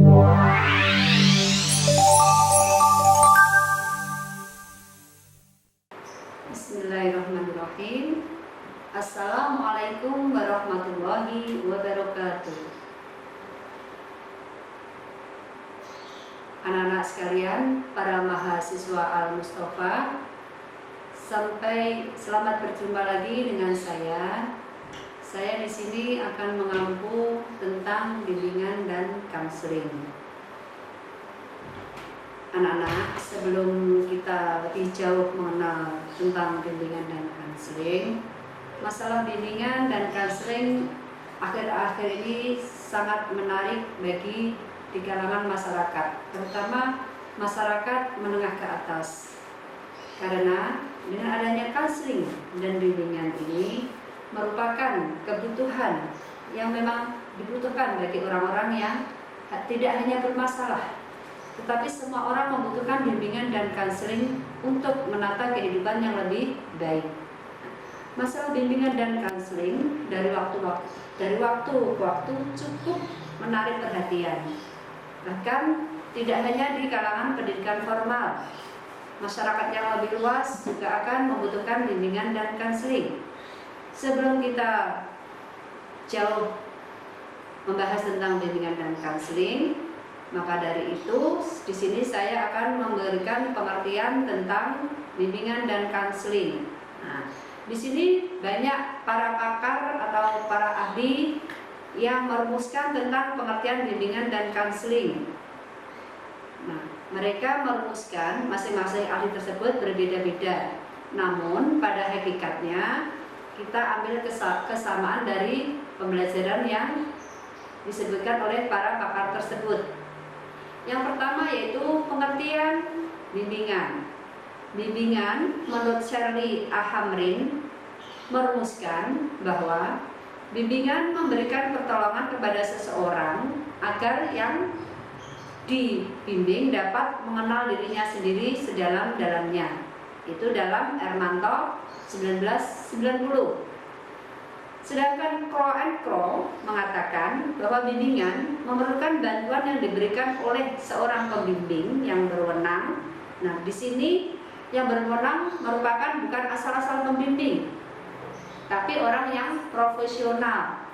Bismillahirrahmanirrahim. Assalamualaikum warahmatullahi wabarakatuh. Anak-anak sekalian, para mahasiswa Al-Mustafa, selamat berjumpa lagi dengan saya. Saya di sini akan mengampu tentang bimbingan dan konseling. Anak-anak, sebelum kita lebih jauh mengenal tentang bimbingan dan konseling, masalah bimbingan dan konseling akhir-akhir ini sangat menarik bagi di kalangan masyarakat, terutama masyarakat menengah ke atas. Karena dengan adanya konseling dan bimbingan ini merupakan kebutuhan yang memang dibutuhkan bagi orang-orang yang tidak hanya bermasalah, tetapi semua orang membutuhkan bimbingan dan konseling untuk menata kehidupan yang lebih baik. Masalah bimbingan dan konseling dari waktu ke waktu cukup menarik perhatian. Bahkan tidak hanya di kalangan pendidikan formal, masyarakat yang lebih luas juga akan membutuhkan bimbingan dan konseling. Sebelum kita jauh membahas tentang bimbingan dan konseling, maka dari itu di sini saya akan memberikan pengertian tentang bimbingan dan konseling. Nah, di sini banyak para pakar atau para ahli yang merumuskan tentang pengertian bimbingan dan konseling. Nah, mereka merumuskan, masing-masing ahli tersebut berbeda-beda. Namun pada hakikatnya kita ambil kesamaan dari pembelajaran yang disebutkan oleh para pakar tersebut. Yang pertama yaitu pengertian bimbingan. Bimbingan menurut Shirley A. Hamrin merumuskan bahwa bimbingan memberikan pertolongan kepada seseorang agar yang dibimbing dapat mengenal dirinya sendiri sedalam-dalamnya. Itu dalam Ermanto 1990. Sedangkan Crow and Crow mengatakan bahwa bimbingan memerlukan bantuan yang diberikan oleh seorang pembimbing yang berwenang. Nah, di sini yang berwenang merupakan bukan asal-asal pembimbing, tapi orang yang profesional.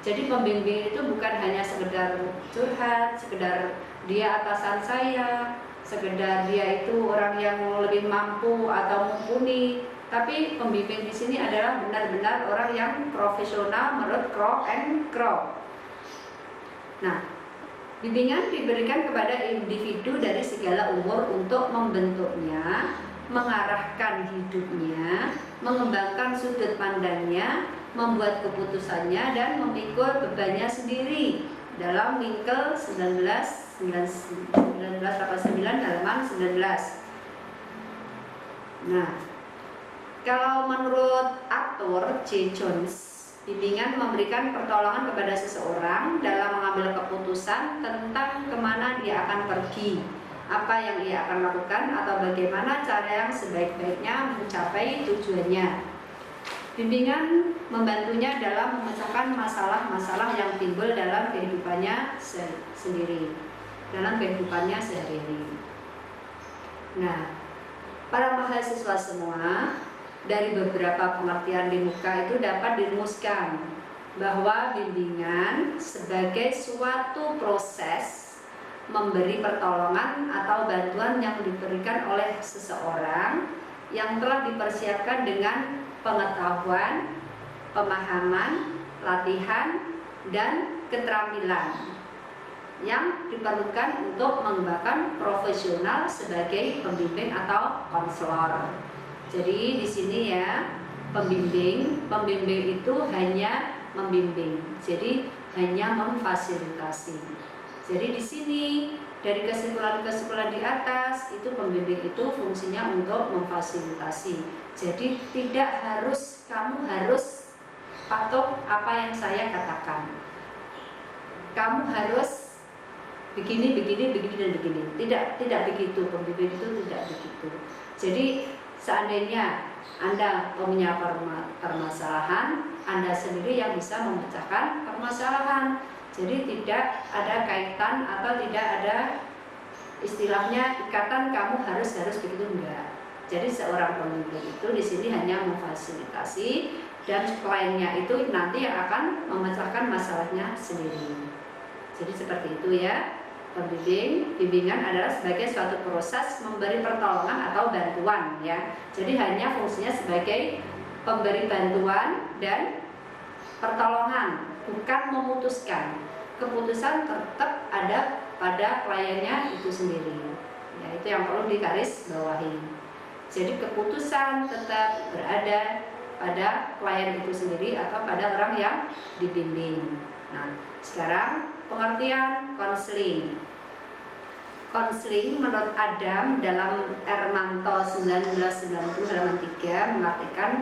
Jadi pembimbing itu bukan hanya sekedar curhat, sekedar dia atasan saya, sekedar dia itu orang yang lebih mampu atau mumpuni. Tapi pembimbing di sini adalah benar-benar orang yang profesional menurut Crow and Crow. Nah, bimbingan diberikan kepada individu dari segala umur untuk membentuknya, mengarahkan hidupnya, mengembangkan sudut pandangnya, membuat keputusannya, dan memikul bebannya sendiri dalam Winkel 1989 halaman 19. Nah, kalau menurut Arthur J. Jones, bimbingan memberikan pertolongan kepada seseorang dalam mengambil keputusan tentang kemana dia akan pergi, apa yang ia akan lakukan, atau bagaimana cara yang sebaik-baiknya mencapai tujuannya. Bimbingan membantunya dalam memecahkan masalah-masalah yang timbul dalam kehidupannya sendiri, dalam kehidupannya sehari-hari. Nah, para mahasiswa semua, dari beberapa pengertian di muka itu dapat dirumuskan bahwa bimbingan sebagai suatu proses memberi pertolongan atau bantuan yang diberikan oleh seseorang yang telah dipersiapkan dengan pengetahuan, pemahaman, latihan, dan keterampilan yang diperlukan untuk mengembangkan profesional sebagai pembimbing atau konselor. Jadi di sini ya, pembimbing itu hanya membimbing, jadi hanya memfasilitasi. Jadi di sini dari kesimpulan-kesimpulan di atas itu pembimbing itu fungsinya untuk memfasilitasi. Jadi tidak harus kamu harus patok apa yang saya katakan. Kamu harus begini dan begini. Tidak begitu, pembimbing itu tidak begitu. Jadi seandainya Anda punya permasalahan, Anda sendiri yang bisa memecahkan permasalahan. Jadi tidak ada kaitan paksaan atau tidak ada istilahnya ikatan kamu harus begitu, enggak. Jadi seorang pembimbing itu di sini hanya memfasilitasi dan kliennya itu nanti yang akan memecahkan masalahnya sendiri. Jadi seperti itu ya. Bimbingan adalah sebagai suatu proses memberi pertolongan atau bantuan ya. Jadi hanya fungsinya sebagai pemberi bantuan dan pertolongan, bukan memutuskan. Keputusan tetap ada pada kliennya itu sendiri. Ya, itu yang perlu digarisbawahi. Jadi keputusan tetap berada pada klien itu sendiri atau pada orang yang dibimbing. Nah, sekarang pengertian konseling. Konseling menurut Adam dalam Ermanto 1990 halaman 3 mengartikan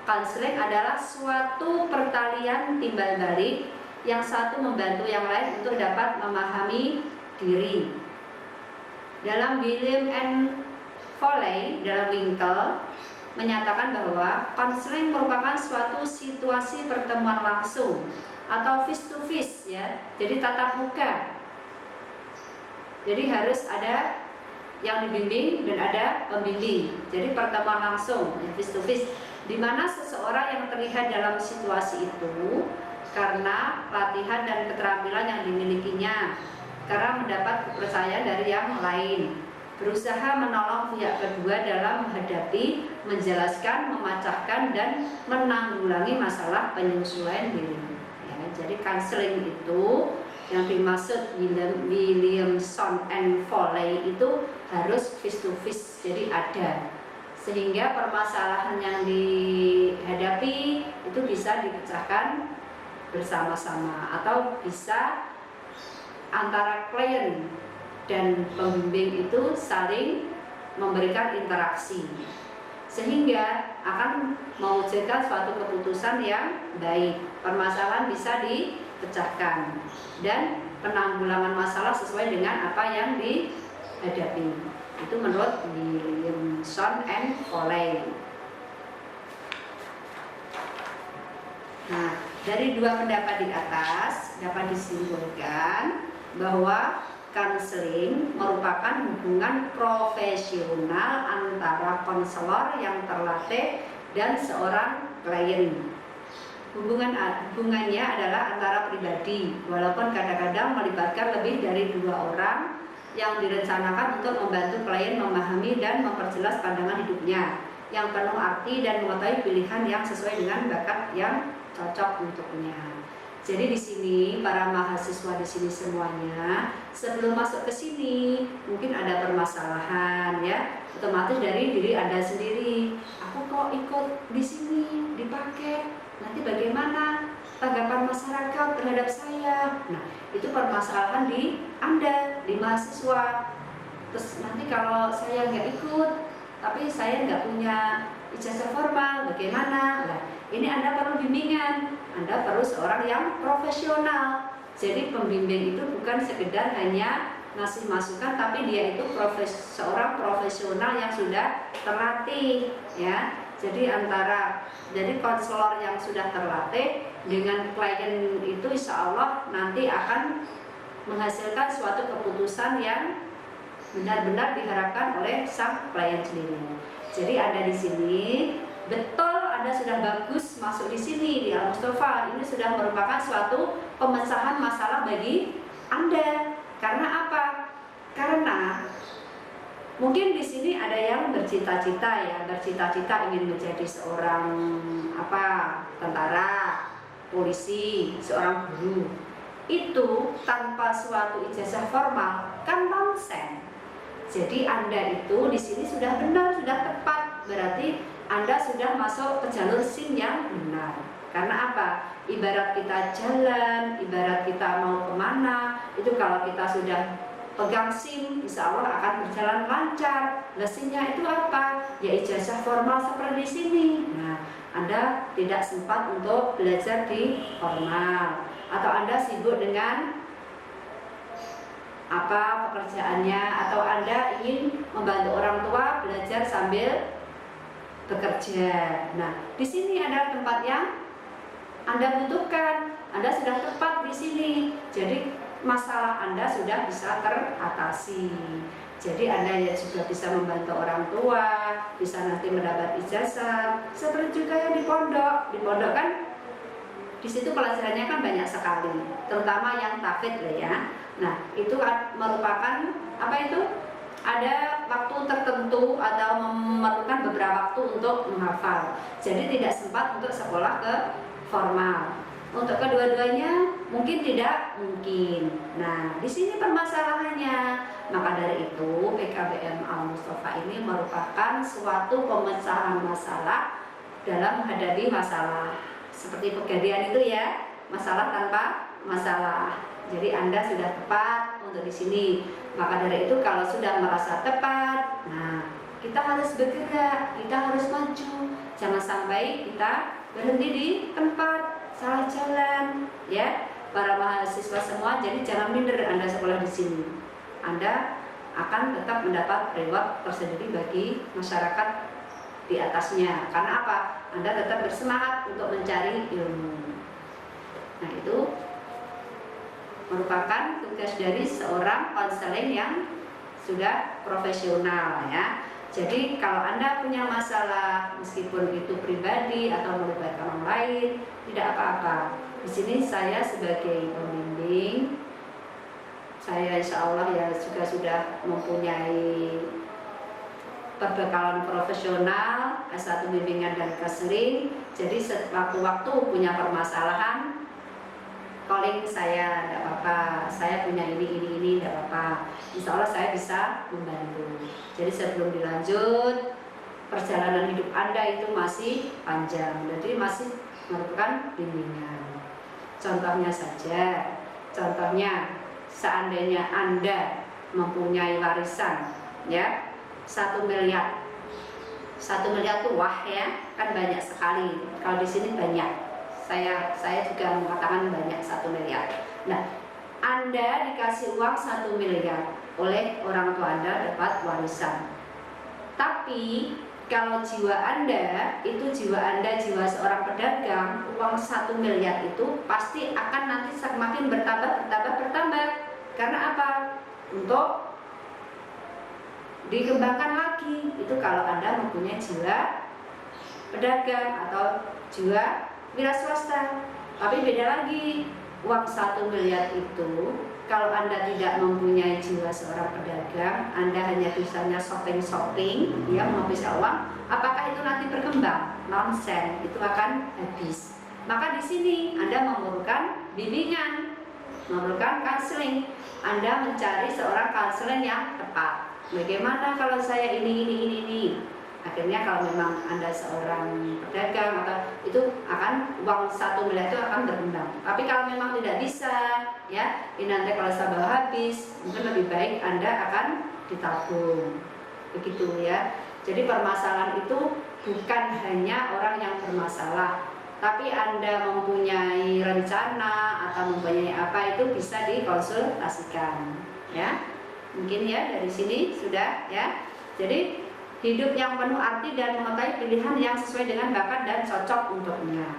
konseling adalah suatu pertalian timbal balik yang satu membantu yang lain untuk dapat memahami diri. Dalam William N. Foley dalam Winkle menyatakan bahwa konseling merupakan suatu situasi pertemuan langsung atau face to face ya. Jadi tatap muka. Jadi harus ada yang dibimbing dan ada pembimbing. Jadi pertemuan langsung, face to face, di mana seseorang yang terlihat dalam situasi itu karena latihan dan keterampilan yang dimilikinya, karena mendapat kepercayaan dari yang lain, berusaha menolong pihak kedua dalam menghadapi, menjelaskan, memecahkan, dan menanggulangi masalah penyesuaian diri. Ya, jadi counseling itu yang dimaksud Williamson and Foley itu harus face to face, jadi ada, sehingga permasalahan yang dihadapi itu bisa dipecahkan bersama-sama atau bisa antara klien dan pembimbing itu saling memberikan interaksi sehingga akan mewujudkan suatu keputusan yang baik. Permasalahan bisa dipecahkan dan penanggulangan masalah sesuai dengan apa yang dihadapi. Itu menurut Williamson and Foley. Nah, dari dua pendapat di atas dapat disimpulkan bahwa konseling merupakan hubungan profesional antara konselor yang terlatih dan seorang klien. Hubungannya adalah antara pribadi, walaupun kadang-kadang melibatkan lebih dari dua orang yang direncanakan untuk membantu klien memahami dan memperjelas pandangan hidupnya yang penuh arti dan mengetahui pilihan yang sesuai dengan bakat yang cocok untuknya. Jadi di sini para mahasiswa di sini semuanya sebelum masuk ke sini mungkin ada permasalahan ya, otomatis dari diri Anda sendiri. Aku kok ikut di sini dipakai, nanti bagaimana tanggapan masyarakat terhadap saya? Nah, itu permasalahan di Anda, di mahasiswa. Terus nanti kalau saya nggak ikut, tapi saya nggak punya ijazah formal, bagaimana? Nah, ini Anda perlu bimbingan, Anda perlu seorang yang profesional. Jadi pembimbing itu bukan sekedar hanya ngasih masukan, tapi dia itu seorang profesional yang sudah terlatih, ya. Jadi jadi konselor yang sudah terlatih dengan klien itu insya Allah nanti akan menghasilkan suatu keputusan yang benar-benar diharapkan oleh sang klien sendiri. Jadi Anda di sini betul, Anda sudah bagus masuk di sini di Al Mustafa. Ini sudah merupakan suatu pemecahan masalah bagi Anda. Karena apa? Karena mungkin di sini ada yang bercita-cita ingin menjadi seorang tentara, polisi, seorang guru. Itu tanpa suatu ijazah formal kan nonsen. Jadi Anda itu di sini sudah benar, sudah tepat. Berarti Anda sudah masuk ke jalur SIM yang benar. Karena apa? Ibarat kita jalan, ibarat kita mau kemana, itu kalau kita sudah pegang SIM, insya Allah akan berjalan lancar. Nah, SIM-nya itu apa? Ya ijazah formal seperti di sini. Nah, Anda tidak sempat untuk belajar di formal, atau Anda sibuk dengan pekerjaannya, atau Anda ingin membantu orang tua belajar sambil bekerja. Nah, di sini adalah tempat yang Anda butuhkan. Anda sudah tepat di sini. Jadi masalah Anda sudah bisa teratasi. Jadi Anda ya juga bisa membantu orang tua, bisa nanti mendapat ijazah. Seperti juga yang di pondok. Di pondok kan di situ pelajarannya kan banyak sekali, terutama yang tahfidz ya. Nah, itu merupakan apa itu? Ada waktu tertentu atau memerlukan beberapa waktu untuk menghafal. Jadi tidak sempat untuk sekolah ke formal. Untuk kedua-duanya mungkin tidak mungkin. Nah, di sini permasalahannya. Maka dari itu PKBM Al-Mustafa ini merupakan suatu pemecahan masalah dalam menghadapi masalah. Seperti pegadaian itu ya, masalah tanpa masalah. Jadi Anda sudah tepat untuk di sini. Maka dari itu kalau sudah merasa tepat, nah kita harus bergerak, kita harus maju. Jangan sampai kita berhenti di tempat, salah jalan, ya para mahasiswa semua. Jadi jangan minder Anda sekolah di sini. Anda akan tetap mendapat reward tersendiri bagi masyarakat di atasnya. Karena apa? Anda tetap bersemangat untuk mencari ilmu. Nah, itu merupakan tugas dari seorang konseling yang sudah profesional ya. Jadi kalau Anda punya masalah, meskipun itu pribadi atau melibatkan orang lain, tidak apa-apa. Di sini saya sebagai pembimbing, saya insya Allah ya juga sudah mempunyai perbekalan profesional, S1 bimbingan dan konseling. Jadi sewaktu-waktu punya permasalahan, calling saya, tidak apa-apa. Saya punya ini, tidak apa-apa. Insya Allah saya bisa membantu. Jadi sebelum dilanjut, perjalanan hidup Anda itu masih panjang. Jadi masih merupakan bimbingan. Contohnya saja, seandainya Anda mempunyai warisan, ya 1 miliar. 1 miliar itu wah ya, kan banyak sekali. Kalau di sini banyak. Saya juga mengatakan banyak 1 miliar. Nah, Anda dikasih uang 1 miliar oleh orang tua Anda dapat warisan. Tapi kalau jiwa Anda itu jiwa seorang pedagang, uang 1 miliar itu pasti akan nanti semakin bertambah. Karena apa? Untuk dikembangkan lagi. Itu kalau Anda mempunyai jiwa pedagang atau jiwa wira swasta. Tapi beda lagi, uang 1 miliar itu kalau Anda tidak mempunyai jiwa seorang pedagang, Anda hanya bisanya shopping, ya menghabiskan uang, apakah itu nanti berkembang? Nonsen, itu akan habis. Maka di sini Anda memerlukan bimbingan, memerlukan counseling. Anda mencari seorang counseling yang tepat. Bagaimana kalau saya ini? Akhirnya kalau memang Anda seorang pedagang atau itu akan uang 1 miliar itu akan berkembang. Tapi kalau memang tidak bisa, ya ini nanti kalau sabar habis, mungkin lebih baik Anda akan ditabung. Begitu ya. Jadi permasalahan itu bukan hanya orang yang bermasalah, tapi Anda mempunyai rencana atau mempunyai apa itu bisa dikonsultasikan. Ya, mungkin ya dari sini sudah ya. Jadi hidup yang penuh arti dan mengetahui pilihan yang sesuai dengan bakat dan cocok untuknya.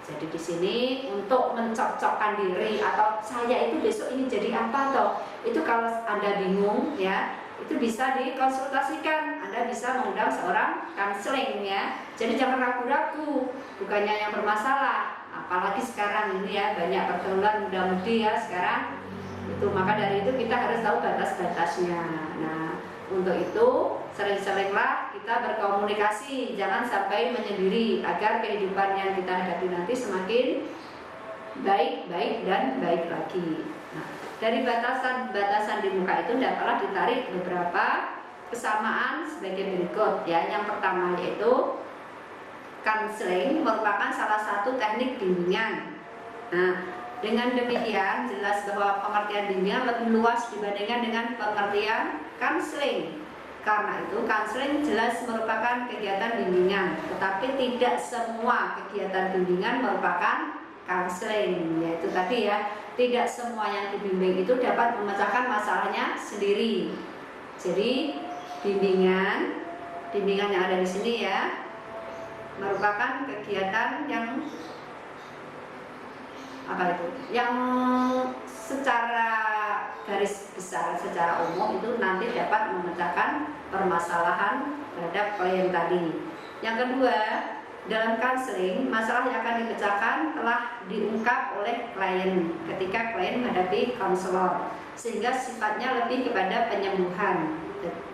Jadi di sini untuk mencocokkan diri atau saya itu besok ini jadi apa toh? Itu kalau Anda bingung ya, itu bisa dikonsultasikan. Anda bisa mengundang seorang counseling ya. Jadi jangan ragu-ragu, bukannya yang bermasalah. Apalagi sekarang ini ya banyak pergaulan muda-mudi ya sekarang. Itu maka dari itu kita harus tahu batas-batasnya. Nah, untuk itu sering-seringlah kita berkomunikasi, jangan sampai menyendiri agar kehidupan yang kita hadapi nanti semakin baik dan baik lagi. Nah, dari batasan-batasan di muka itu dapatlah ditarik beberapa kesamaan sebagai berikut ya. Yang pertama yaitu counseling merupakan salah satu teknik bimbingan. Nah, dengan demikian jelas bahwa pengertian bimbingan lebih luas dibandingkan dengan pengertian counseling. Karena itu counseling jelas merupakan kegiatan bimbingan, tetapi tidak semua kegiatan bimbingan merupakan counseling. Yaitu tadi ya, tidak semua yang dibimbing itu dapat memecahkan masalahnya sendiri. Jadi bimbingan yang ada di sini ya merupakan kegiatan yang apa itu? Yang secara garis besar, secara umum itu nanti dapat memecahkan permasalahan terhadap klien tadi. Yang kedua, dalam counseling, masalah yang akan dipecahkan telah diungkap oleh klien ketika klien menghadapi konselor, sehingga sifatnya lebih kepada penyembuhan,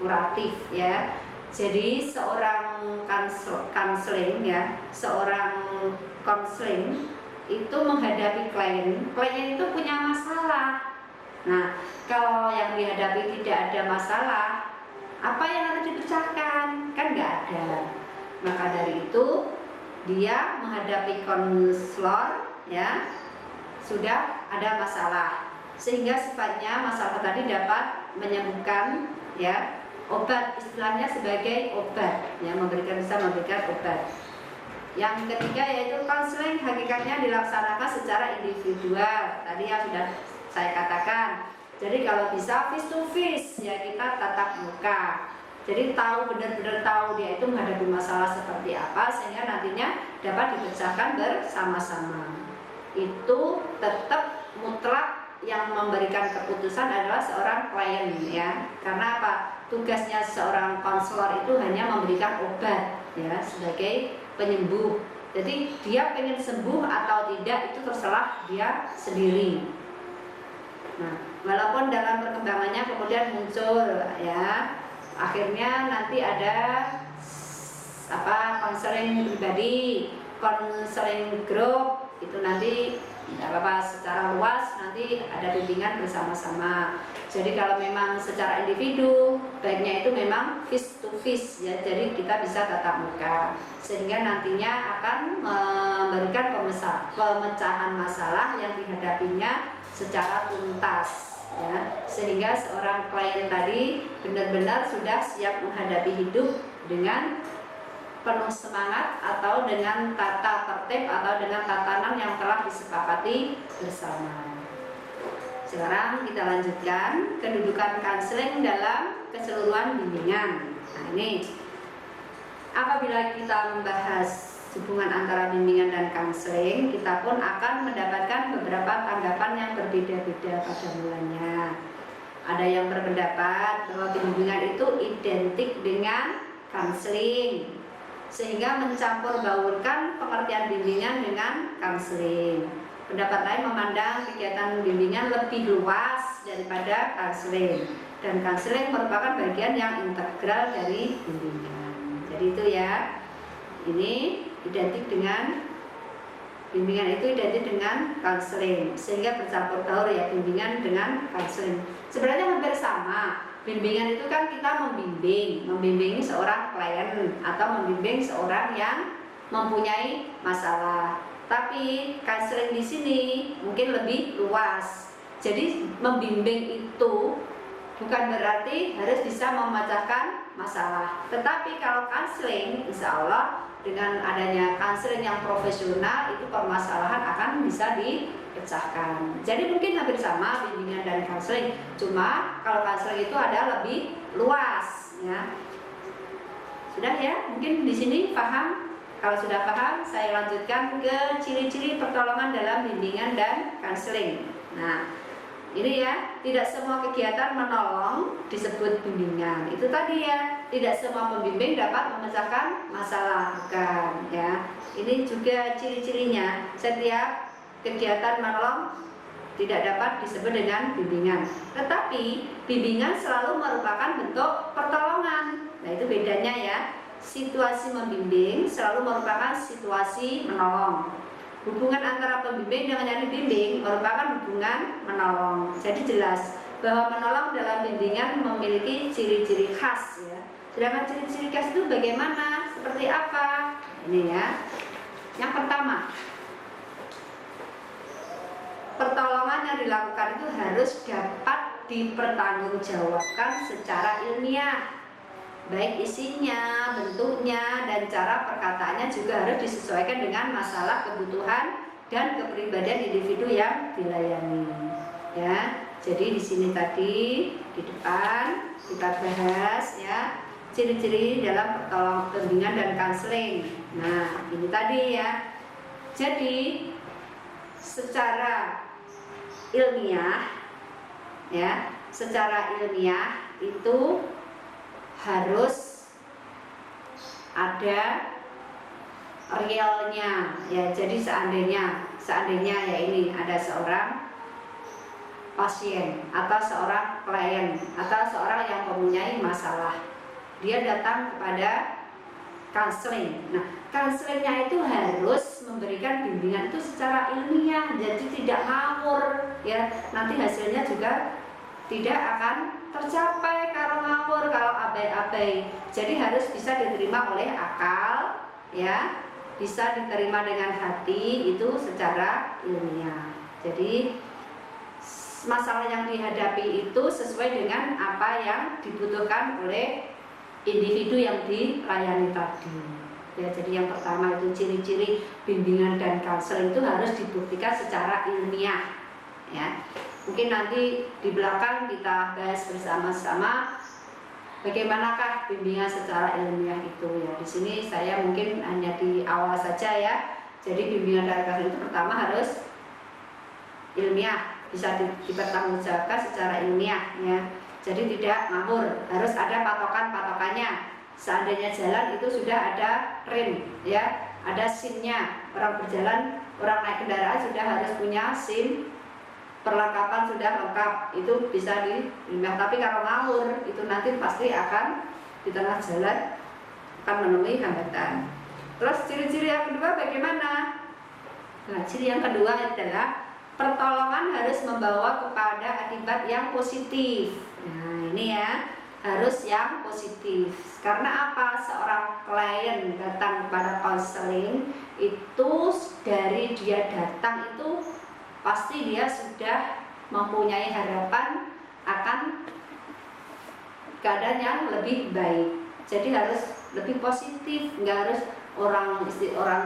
kuratif ya. Jadi seorang counseling ya, seorang konseling itu menghadapi klien itu punya masalah. Nah, kalau yang dihadapi tidak ada masalah, apa yang harus dipecahkan? Kan nggak ada. Maka dari itu dia menghadapi konselor ya, sudah ada masalah, sehingga sifatnya masalah tadi dapat menyembuhkan ya, obat, istilahnya sebagai obat ya, bisa memberikan obat. Yang ketiga yaitu konseling hakikatnya dilaksanakan secara individual. Tadi yang sudah saya katakan. Jadi kalau bisa face to face ya, kita tatap muka. Jadi benar-benar tahu dia itu menghadapi masalah seperti apa, sehingga nantinya dapat dipecahkan bersama-sama. Itu tetap mutlak yang memberikan keputusan adalah seorang klien ya. Karena apa? Tugasnya seorang konselor itu hanya memberikan obat ya, sebagai penyembuh. Jadi dia pengen sembuh atau tidak itu terserah dia sendiri. Nah, walaupun dalam perkembangannya kemudian muncul ya, akhirnya nanti ada konseling pribadi, konseling grup, itu nanti secara luas nanti ada bimbingan bersama-sama. Jadi kalau memang secara individu, baiknya itu memang face to face ya, jadi kita bisa tatap muka, sehingga nantinya akan memberikan pemecahan masalah yang dihadapinya secara tuntas ya, sehingga seorang klien tadi benar-benar sudah siap menghadapi hidup dengan penuh semangat atau dengan tata tertib atau dengan tatanan yang telah disepakati bersama. Sekarang kita lanjutkan kedudukan konseling dalam keseluruhan bimbingan. Nah ini, apabila kita membahas hubungan antara bimbingan dan konseling, kita pun akan mendapatkan beberapa tanggapan yang berbeda-beda pada mulanya. Ada yang berpendapat bahwa bimbingan itu identik dengan konseling, sehingga mencampur baurkan pengertian bimbingan dengan konseling. Pendapat lain memandang kegiatan bimbingan lebih luas daripada konseling, dan konseling merupakan bagian yang integral dari bimbingan. Jadi itu ya, ini identik dengan bimbingan, itu identik dengan konseling, sehingga bercampur baur ya bimbingan dengan konseling. Sebenarnya hampir sama. Bimbingan itu kan kita membimbing seorang klien atau membimbing seorang yang mempunyai masalah. Tapi konseling di sini mungkin lebih luas. Jadi membimbing itu bukan berarti harus bisa memecahkan masalah. Tetapi kalau konseling, insya Allah dengan adanya konseling yang profesional, itu permasalahan akan bisa dipecahkan. Jadi mungkin hampir sama bimbingan dan konseling, cuma kalau konseling itu ada lebih luas ya. Sudah ya, mungkin di sini paham. Kalau sudah paham, saya lanjutkan ke ciri-ciri pertolongan dalam bimbingan dan konseling. Nah, ini ya, tidak semua kegiatan menolong disebut bimbingan. Itu tadi ya, tidak semua pembimbing dapat memecahkan masalah, bukan ya. Ini juga ciri-cirinya. Setiap kegiatan menolong tidak dapat disebut dengan bimbingan. Tetapi bimbingan selalu merupakan bentuk pertolongan. Nah, itu bedanya ya. Situasi membimbing selalu merupakan situasi menolong. Hubungan antara pembimbing dengan yang dibimbing merupakan hubungan menolong. Jadi jelas bahwa menolong dalam bimbingan memiliki ciri-ciri khas ya. Sedangkan ciri-ciri khas itu bagaimana? Seperti apa? Ini ya. Yang pertama, pertolongan yang dilakukan itu harus dapat dipertanggungjawabkan secara ilmiah. Baik isinya, bentuknya, dan cara perkataannya juga harus disesuaikan dengan masalah, kebutuhan, dan kepribadian individu yang dilayani. Ya, jadi di sini tadi di depan kita bahas ya ciri-ciri dalam pertolongan bimbingan dan konseling. Nah, ini tadi ya. Jadi secara ilmiah, ya, secara ilmiah itu harus ada realnya, ya. Jadi seandainya ya ini ada seorang pasien atau seorang klien atau seorang yang mempunyai masalah, dia datang kepada konseling. Nah, konselingnya itu harus memberikan bimbingan itu secara ilmiah, jadi tidak ngawur, ya. Nanti hasilnya juga tidak akan tercapai kalau ngawur, kalau abai-abai. Jadi harus bisa diterima oleh akal, ya, bisa diterima dengan hati, itu secara ilmiah. Jadi masalah yang dihadapi itu sesuai dengan apa yang dibutuhkan oleh individu yang dilayani tadi, ya. Jadi yang pertama itu ciri-ciri bimbingan dan konseling itu harus dibuktikan secara ilmiah, ya. Mungkin nanti di belakang kita bahas bersama-sama bagaimanakah bimbingan secara ilmiah itu, ya. Di sini saya mungkin hanya di awal saja, ya. Jadi bimbingan dan konseling itu pertama harus ilmiah, bisa dipertanggungjawabkan secara ilmiah, ya. Jadi tidak ngawur, harus ada patokannya. Seandainya jalan itu sudah ada rem, ya, ada SIM-nya. Orang berjalan, orang naik kendaraan sudah harus punya SIM, perlengkapan sudah lengkap, itu bisa diilmiah. Tapi kalau ngawur itu nanti pasti akan di tengah jalan akan menemui hambatan. Terus ciri-ciri yang kedua bagaimana? Nah, ciri yang kedua adalah pertolongan harus membawa kepada akibat yang positif. Nah, ini ya, harus yang positif. Karena apa? Seorang klien datang kepada konseling itu dari dia datang itu pasti dia sudah mempunyai harapan akan keadaan yang lebih baik. Jadi harus lebih positif, nggak harus orang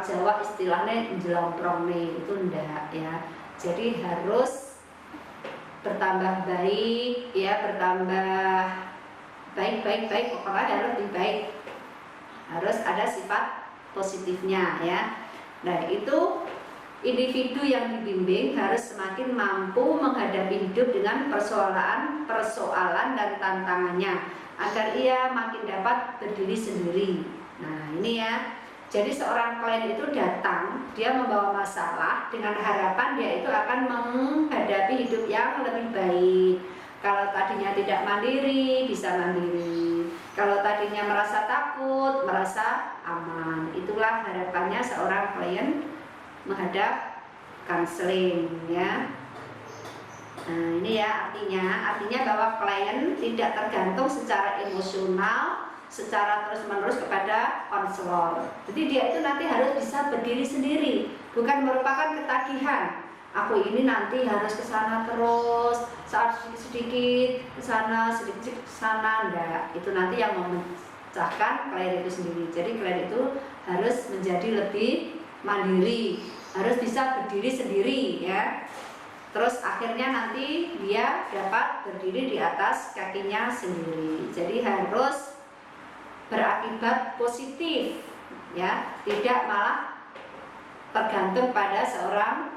Jawa istilahnya jelomprong nih, itu enggak, ya. Jadi harus bertambah baik, ya, bertambah baik, pokoknya harus lebih baik. Harus ada sifat positifnya, ya. Nah, itu individu yang dibimbing harus semakin mampu menghadapi hidup dengan persoalan dan tantangannya agar ia makin dapat berdiri sendiri. Nah, ini ya. Jadi seorang klien itu datang, dia membawa masalah dengan harapan dia itu akan menghadapi hidup yang lebih baik. Kalau tadinya tidak mandiri, bisa mandiri. Kalau tadinya merasa takut, merasa aman. Itulah harapannya seorang klien menghadap konseling, ya. Nah, ini ya artinya bahwa klien tidak tergantung secara emosional, secara terus-menerus kepada konselor. Jadi dia itu nanti harus bisa berdiri sendiri, bukan merupakan ketagihan. Aku ini nanti harus ke sana terus, saat sedikit ke sana, sedikit ke sana, enggak. Itu nanti yang memecahkan klien itu sendiri. Jadi klien itu harus menjadi lebih mandiri, harus bisa berdiri sendiri, ya. Terus akhirnya nanti dia dapat berdiri di atas kakinya sendiri. Jadi harus berakibat positif, ya, tidak malah tergantung pada seorang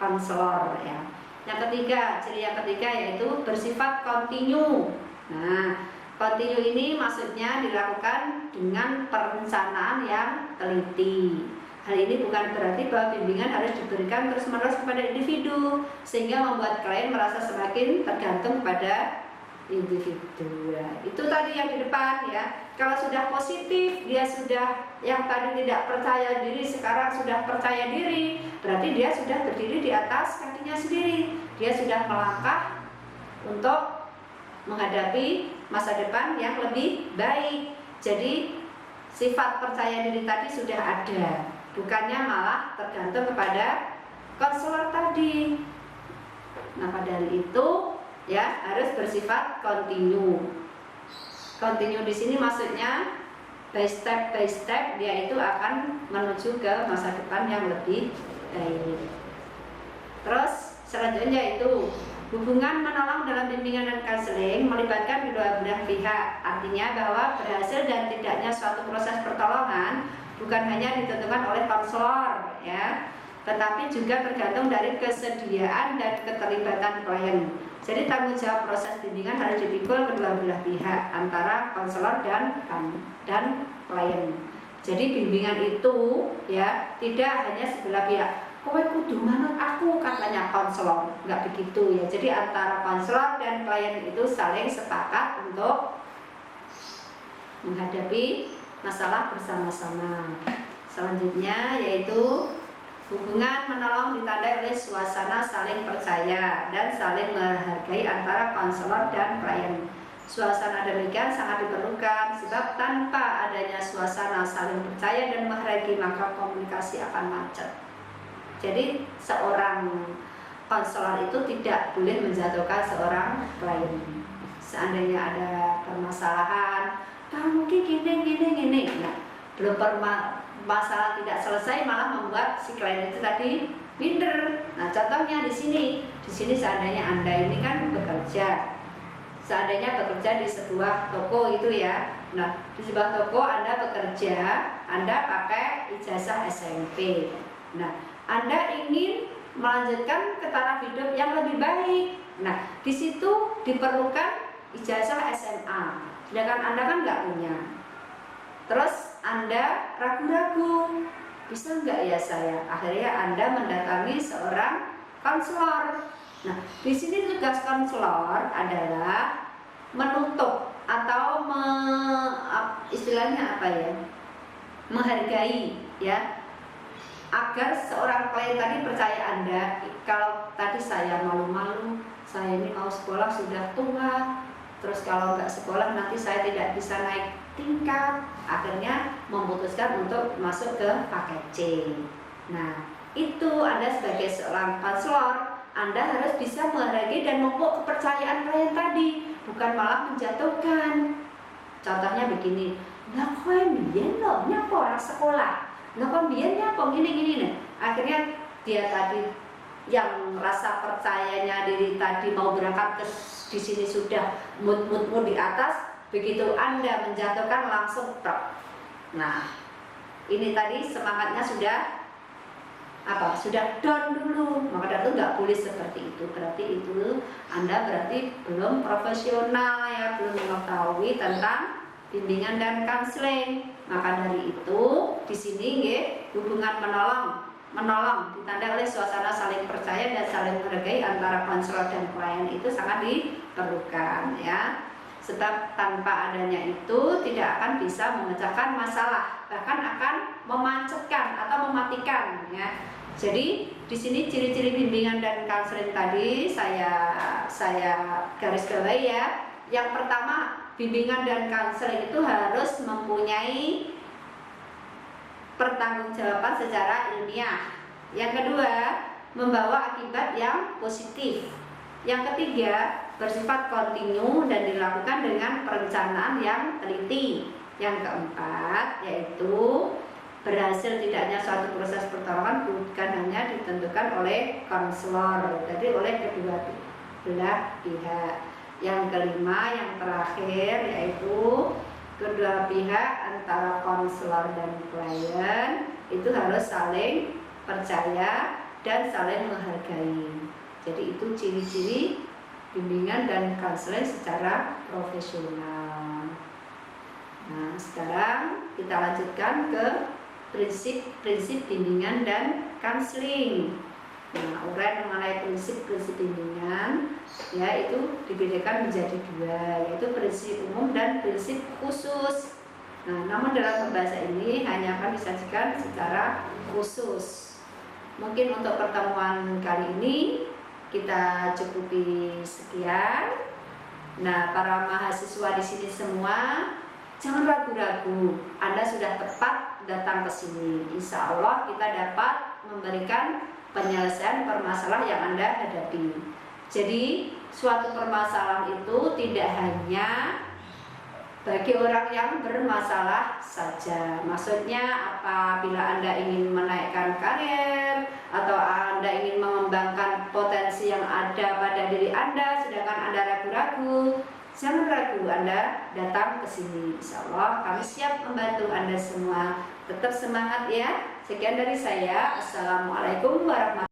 konselor, ya. Yang ketiga, ciri yang ketiga yaitu bersifat kontinu. Nah, kontinu ini maksudnya dilakukan dengan perencanaan yang teliti. Hal ini bukan berarti bahwa bimbingan harus diberikan terus-menerus kepada individu sehingga membuat klien merasa semakin tergantung pada individu, ya. Itu tadi yang di depan, ya. Kalau sudah positif, dia sudah yang tadi tidak percaya diri sekarang sudah percaya diri, berarti dia sudah berdiri di atas kakinya sendiri. Dia sudah melangkah untuk menghadapi masa depan yang lebih baik. Jadi sifat percaya diri tadi sudah ada, bukannya malah tergantung kepada konselor tadi. Nah, pada hari itu, ya, harus bersifat kontinu. Kontinu di sini maksudnya by step dia itu akan menuju ke masa depan yang lebih baik. Terus selanjutnya itu hubungan menolong dalam bimbingan dan konseling melibatkan kedua belah pihak. Artinya bahwa berhasil dan tidaknya suatu proses pertolongan bukan hanya ditentukan oleh konselor, ya. tetapi juga tergantung dari kesediaan dan keterlibatan klien. Jadi tanggung jawab proses bimbingan harus dipikul kedua belah pihak antara konselor dan klien. Jadi bimbingan itu ya tidak hanya sebelah pihak. Kowe kudu manut aku katanya konselor, nggak begitu ya. Jadi antara konselor dan klien itu saling sepakat untuk menghadapi masalah bersama-sama. Selanjutnya yaitu hubungan menolong ditandai oleh suasana saling percaya dan saling menghargai antara konselor dan klien. Suasana demikian sangat diperlukan sebab tanpa adanya suasana saling percaya dan menghargai maka komunikasi akan macet. Jadi seorang konselor itu tidak boleh menjatuhkan seorang klien. Seandainya ada permasalahan, kamu gini, nah, belum masalah tidak selesai malah membuat si klien itu tadi minder. Nah, contohnya di sini seandainya Anda ini kan bekerja, seandainya bekerja di sebuah toko itu ya. Nah, di sebuah toko Anda bekerja, Anda pakai ijazah SMP. Nah, Anda ingin melanjutkan ke taraf hidup yang lebih baik. Nah, di situ diperlukan ijazah SMA. Sedangkan Anda kan nggak punya. Terus Anda ragu-ragu, bisa nggak ya saya? Akhirnya Anda mendatangi seorang konselor. Nah, di sini tugas konselor adalah menutup atau istilahnya apa ya? Menghargai ya. Agar seorang klien tadi percaya Anda, kalau tadi saya malu-malu, saya ini mau sekolah sudah tua, terus kalau nggak sekolah nanti saya tidak bisa naik tingkat, akhirnya memutuskan untuk masuk ke paket C. Nah, itu Anda sebagai seorang konselor, Anda harus bisa menghargai dan memupuk kepercayaan klien tadi, bukan malah menjatuhkan. Contohnya begini, nah kowe mbiyen lho nyapa orang sekolah. Nah pembiayanya kok gini nih. Akhirnya dia tadi yang rasa percayanya diri tadi mau berangkat ke di sini sudah mood di atas, begitu Anda menjatuhkan langsung drop. Nah, ini tadi semangatnya sudah down dulu. Maka itu nggak boleh seperti itu. Berarti itu Anda berarti belum profesional ya, belum mengetahui tentang bimbingan dan konseling. Maka dari itu di sini hubungan menolong ditandai oleh suasana saling percaya dan saling menghargai antara konselor dan klien itu sangat diperlukan ya. Sebab tanpa adanya itu tidak akan bisa memecahkan masalah, bahkan akan memacetkan atau mematikan ya. Jadi di sini ciri-ciri bimbingan dan konseling tadi saya garis bawahi ya. Yang pertama, bimbingan dan konseling itu harus mempunyai pertanggungjawaban secara ilmiah. Yang kedua, membawa akibat yang positif. Yang ketiga, bersifat kontinu dan dilakukan dengan perencanaan yang teliti. Yang keempat, yaitu berhasil tidaknya suatu proses pertolongan bukan hanya ditentukan oleh konselor, jadi oleh kedua belah pihak. Yang kelima, yang terakhir, yaitu kedua pihak antara konselor dan klien itu harus saling percaya dan saling menghargai. Jadi itu ciri-ciri bimbingan dan konseling secara profesional. Nah, sekarang kita lanjutkan ke prinsip-prinsip bimbingan dan konseling. Nah, uraian mengenai prinsip-prinsip bimbingan ya itu dibedakan menjadi dua, yaitu prinsip umum dan prinsip khusus. Nah, namun dalam pembahasan ini hanya akan disajikan secara khusus. Mungkin untuk pertemuan kali ini kita cukupi sekian. Nah, para mahasiswa di sini semua jangan ragu-ragu, Anda sudah tepat datang ke sini. Insya Allah kita dapat memberikan penyelesaian permasalahan yang Anda hadapi. Jadi suatu permasalahan itu tidak hanya bagi orang yang bermasalah saja. Maksudnya apabila Anda ingin menaikkan karir atau Anda ingin mengembangkan potensi yang ada pada diri Anda sedangkan Anda ragu-ragu, jangan ragu, Anda datang ke sini. Insya Allah kami siap membantu Anda semua. Tetap semangat ya. Sekian dari saya. Assalamualaikum warahmatullahi wabarakatuh.